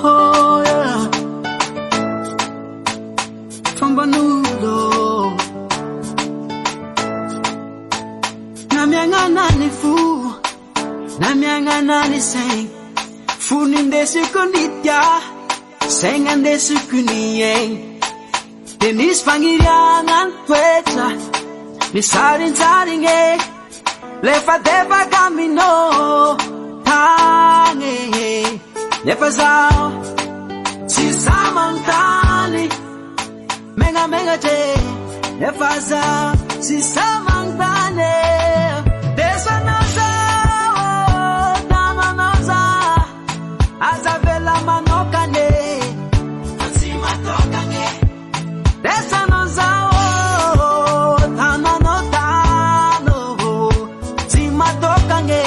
Oh, yeah. From Banudo. Namiangana fu. Namiangana ni sing. Funinde sukunitya. Sengande sukuniyeng. Denis pangiriangan tweta. Misarin saringe. Lefa deva camino. Tange. Never saw. Si samantani. Mega mega te. Never saw. Si samantani. Desa noza. Dama noza. Azavela manokane. Azima tokane. Desa noza. Tano no tano. Zima tokane.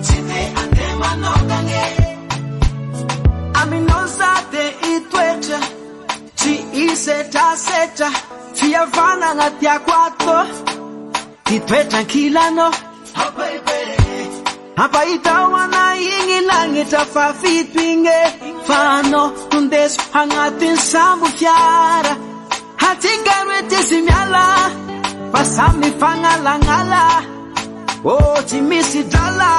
Site ande manokane. Aminosa te itwecha. Chi iseta seta. Fiavana ngatia kwato. Kitwe tranquila no. Hapa itawana ingi langi tafafitwinge. Fano tundes hangatin sambu fiara. Hatingarete simyala. Pasami fangalangala. Oh chimisi dala.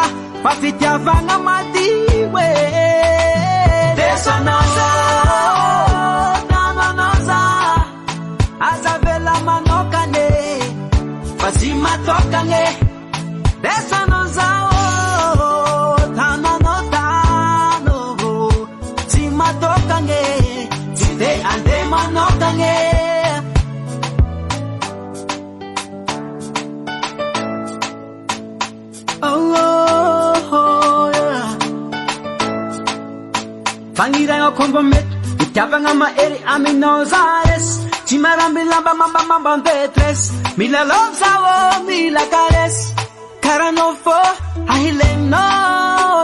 Pafitia vanga madiwe. Desa noza. Dama noza. Azavela manokane. Pasima tokane. Desa noza. Tano no tano. Sima tokane. Site ande manokane. Oh, yeah. Pangira yo kombomet. Itapanga ma eri aminozares. Chimarambila mamba vetres. Mila lobsawo, mila cares. Karanofo, ahileno,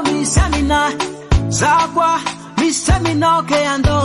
mi semina. Zakwa, mi semino que ando.